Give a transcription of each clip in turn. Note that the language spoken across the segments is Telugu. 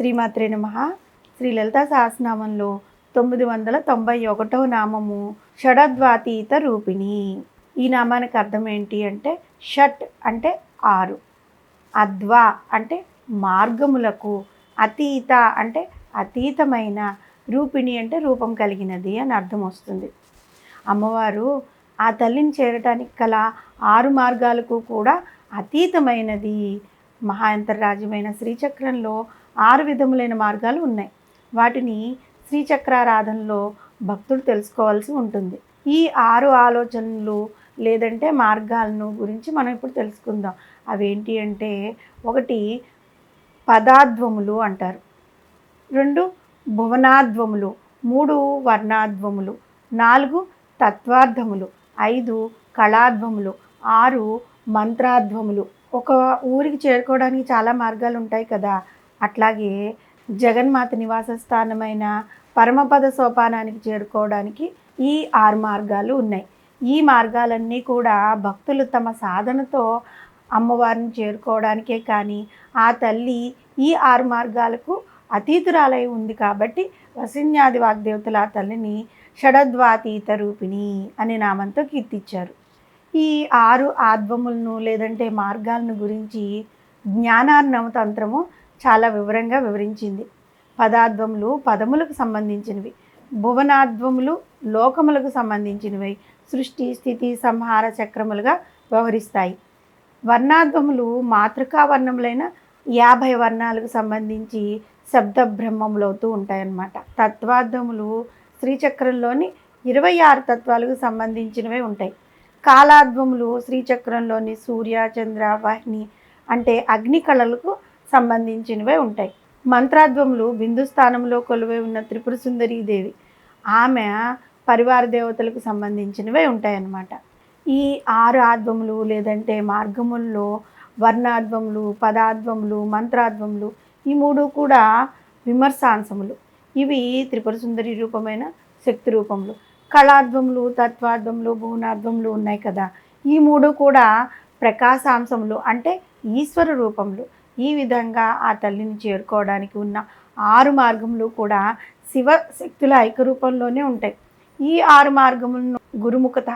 శ్రీమాత్రే నమః. శ్రీ లలితా సహస్రనామంలో 991వ నామము షడద్వాతీత రూపిణి. ఈ నామానికి అర్థం ఏంటి అంటే, షట్ అంటే 6, అద్వా అంటే మార్గములకు, అతీత అంటే అతీతమైన, రూపిణి అంటే రూపం కలిగినది అని అర్థం వస్తుంది. అమ్మవారు ఆ తల్లిని చేరటానికి కల 6 మార్గాలకు కూడా అతీతమైనది. మహాంతర్రాజ్యమైన శ్రీచక్రంలో 6 విధములైన మార్గాలు ఉన్నాయి. వాటిని శ్రీచక్రారాధనలో భక్తుడు తెలుసుకోవాల్సి ఉంటుంది. ఈ 6 ఆలోచనలు లేదంటే మార్గాలను గురించి మనం ఇప్పుడు తెలుసుకుందాం. అవేంటి అంటే, 1 పదాధ్వములు అంటారు, 2 భువనాధ్వములు, 3 వర్ణాధ్వములు, 4 తత్వార్థములు, 5 కళాధ్వములు, 6 మంత్రాధ్వములు. ఒక ఊరికి చేరుకోవడానికి చాలా మార్గాలు ఉంటాయి కదా, అట్లాగే జగన్మాత నివాస స్థానమైన పరమపద సోపానానికి చేరుకోవడానికి ఈ 6 మార్గాలు ఉన్నాయి. ఈ మార్గాలన్నీ కూడా భక్తులు తమ సాధనతో అమ్మవారిని చేరుకోవడానికే కానీ, ఆ తల్లి ఈ 6 మార్గాలకు అతీతురాలై ఉంది కాబట్టి వసిన్యాది వాగ్దేవతల ఆ తల్లిని షడద్వాతీత రూపిణి అనే నామంతో కీర్తించారు. ఈ 6 ఆధ్వములను లేదంటే మార్గాలను గురించి జ్ఞానార్ణవ తంత్రము చాలా వివరంగా వివరించింది. పదాధ్వములు పదములకు సంబంధించినవి, భువనాధ్వములు లోకములకు సంబంధించినవి, సృష్టి స్థితి సంహార చక్రములుగా వ్యవహరిస్తాయి. వర్ణాధ్వములు మాతృకా వర్ణములైన 50 వర్ణాలకు సంబంధించి శబ్ద బ్రహ్మములవుతూ ఉంటాయన్నమాట. తత్వార్థములు శ్రీచక్రంలోని 26 తత్వాలకు సంబంధించినవే ఉంటాయి. కాలాధ్వములు శ్రీచక్రంలోని సూర్య చంద్ర వాహిని అంటే అగ్ని కళలకు సంబంధించినవే ఉంటాయి. మంత్రాధ్వములు బిందు స్థానంలో కొలువై ఉన్న త్రిపుర సుందరీ దేవి, ఆమె పరివార దేవతలకు సంబంధించినవే ఉంటాయన్నమాట. ఈ 6 ఆధ్వములు లేదంటే మార్గముల్లో వర్ణాధ్వములు, పదాధ్వములు, మంత్రాధ్వములు ఈ 3 కూడా విమర్శాంశములు. ఇవి త్రిపుర సుందరి రూపమైన శక్తి రూపములు. కళాధ్వములు, తత్వాధ్వములు, భువనాధ్వములు ఉన్నాయి కదా, ఈ 3 కూడా ప్రకాశాంశములు అంటే ఈశ్వర రూపములు. ఈ విధంగా ఆ తల్లిని చేరుకోవడానికి ఉన్న 6 మార్గములు కూడా శివ శక్తుల ఐక్యరూపంలోనే ఉంటాయి. ఈ 6 మార్గములను గురుముఖత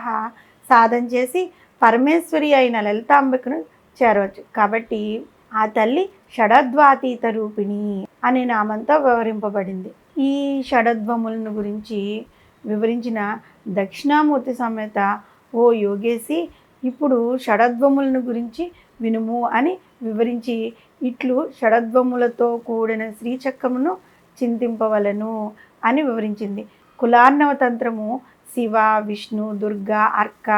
సాధన చేసి పరమేశ్వరి అయిన లలితాంబికను చేరవచ్చు. కాబట్టి ఆ తల్లి షడద్వాతీత రూపిణి అనే నామంతో వివరింపబడింది. ఈ షడద్వములను గురించి వివరించిన దక్షిణామూర్తి సమేత ఓ యోగేసి, ఇప్పుడు షడద్వములను గురించి వినుము అని వివరించి, ఇట్లు షడద్వములతో కూడిన శ్రీచక్రమును చింతింపవలను అని వివరించింది. కులార్ణవ తంత్రము శివ, విష్ణు, దుర్గా, అర్క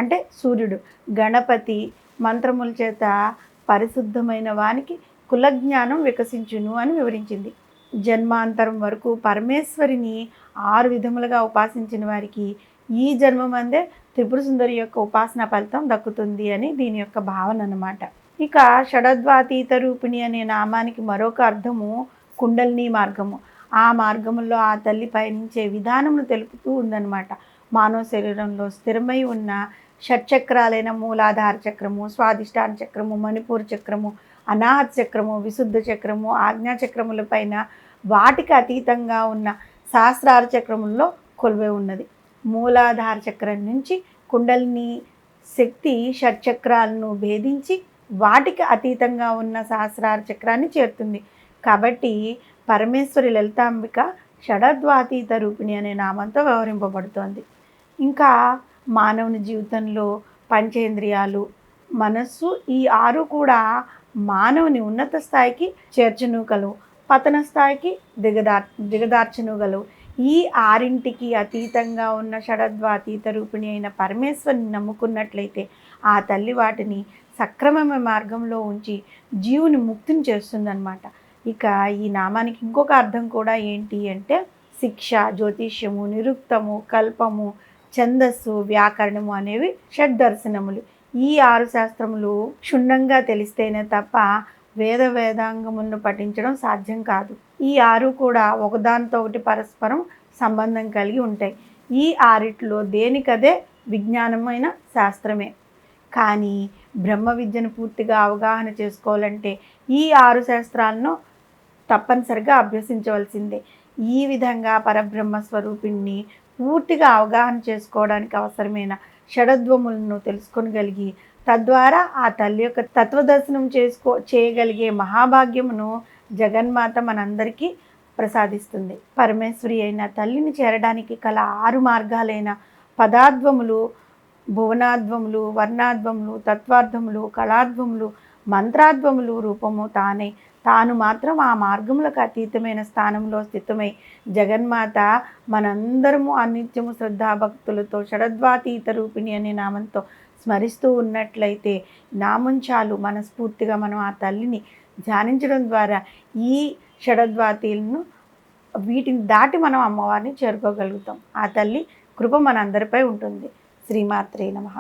అంటే సూర్యుడు, గణపతి మంత్రముల చేత పరిశుద్ధమైన వానికి కులజ్ఞానం వికసించును అని వివరించింది. జన్మాంతరం వరకు పరమేశ్వరిని 6 విధములుగా ఉపాసించిన వారికి ఈ జన్మమందే త్రిపుర సుందరి యొక్క ఉపాసన ఫలితం దక్కుతుంది అని దీని యొక్క భావన అన్నమాట. ఇక షడద్వాతీత రూపిణి అనే నామానికి మరొక అర్థము కుండలిని మార్గము. ఆ మార్గములో ఆ తల్లి పయనించే విధానమును తెలుపుతూ ఉందన్నమాట. మానవ శరీరంలో స్థిరమై ఉన్న షట్చక్రాలైన మూలాధార చక్రము, స్వాధిష్టాన చక్రము, మణిపూర్ చక్రము, అనాహత చక్రము, విశుద్ధ చక్రము, ఆజ్ఞా చక్రముల పైన వాటికి అతీతంగా ఉన్న సహస్రార చక్రముల్లో కొలువై ఉన్నది. మూలాధార చక్రం నుంచి కుండలిని శక్తి షట్చక్రాలను భేదించి వాటికి అతీతంగా ఉన్న సహస్రార చక్రాన్ని చేరుతుంది. కాబట్టి పరమేశ్వరి లలితాంబిక షడద్వాతీత రూపిణి అనే నామంతో వ్యవహరింపబడుతోంది. ఇంకా మానవుని జీవితంలో పంచేంద్రియాలు, మనస్సు ఈ 6 కూడా మానవుని ఉన్నత స్థాయికి చేర్చును గలవు, పతన స్థాయికి దిగదార్చును గలవు. ఈ 6ంటికి అతీతంగా ఉన్న షడద్వాతీత రూపిణి అయిన పరమేశ్వరిని నమ్ముకున్నట్లయితే ఆ తల్లి వాటిని సక్రమమైన మార్గంలో ఉంచి జీవుని ముక్తిని చేస్తుందన్నమాట. ఇక ఈ నామానికి ఇంకొక అర్థం కూడా ఏంటి అంటే, శిక్ష, జ్యోతిష్యము, నిరుక్తము, కల్పము, ఛందస్సు, వ్యాకరణము అనేవి షడ్దర్శనములు. ఈ 6 శాస్త్రములు క్షుణ్ణంగా తెలిస్తేనే తప్ప వేదాంగములను పఠించడం సాధ్యం కాదు. ఈ 6 కూడా ఒకదానితో ఒకటి పరస్పరం సంబంధం కలిగి ఉంటాయి. ఈ 6లో దేనికదే విజ్ఞానమైన శాస్త్రమే. కానీ బ్రహ్మ విద్యను పూర్తిగా అవగాహన చేసుకోవాలంటే ఈ 6 శాస్త్రాలను తప్పనిసరిగా అభ్యసించవలసిందే. ఈ విధంగా పరబ్రహ్మ స్వరూపిణ్ణి పూర్తిగా అవగాహన చేసుకోవడానికి అవసరమైన షడద్వములను తెలుసుకొనగలిగి తద్వారా ఆ తల్లి యొక్క తత్వదర్శనం చేయగలిగే మహాభాగ్యమును జగన్మాత మనందరికీ ప్రసాదిస్తుంది. పరమేశ్వరి అయిన తల్లిని చేరడానికి కల 6 మార్గాలైన పదాద్వములు, భువనాద్వములు, వర్ణాద్వములు, తత్వార్థములు, కళాద్వములు, మంత్రాద్వములు రూపము తాను మాత్రం ఆ మార్గములకు అతీతమైన స్థానంలో స్థితమై జగన్మాత మనందరము అనిత్యము శ్రద్ధాభక్తులతో షడద్వాతీత రూపిణి అనే నామంతో స్మరిస్తూ ఉన్నట్లయితే నామం చాలు మనస్ఫూర్తిగా మనం ఆ తల్లిని ధ్యానించడం ద్వారా ఈ షడద్వాతీలను వీటిని దాటి మనం అమ్మవారిని చేరుకోగలుగుతాం. ఆ తల్లి కృప మనందరిపై ఉంటుంది. శ్రీమాత్రే నమః.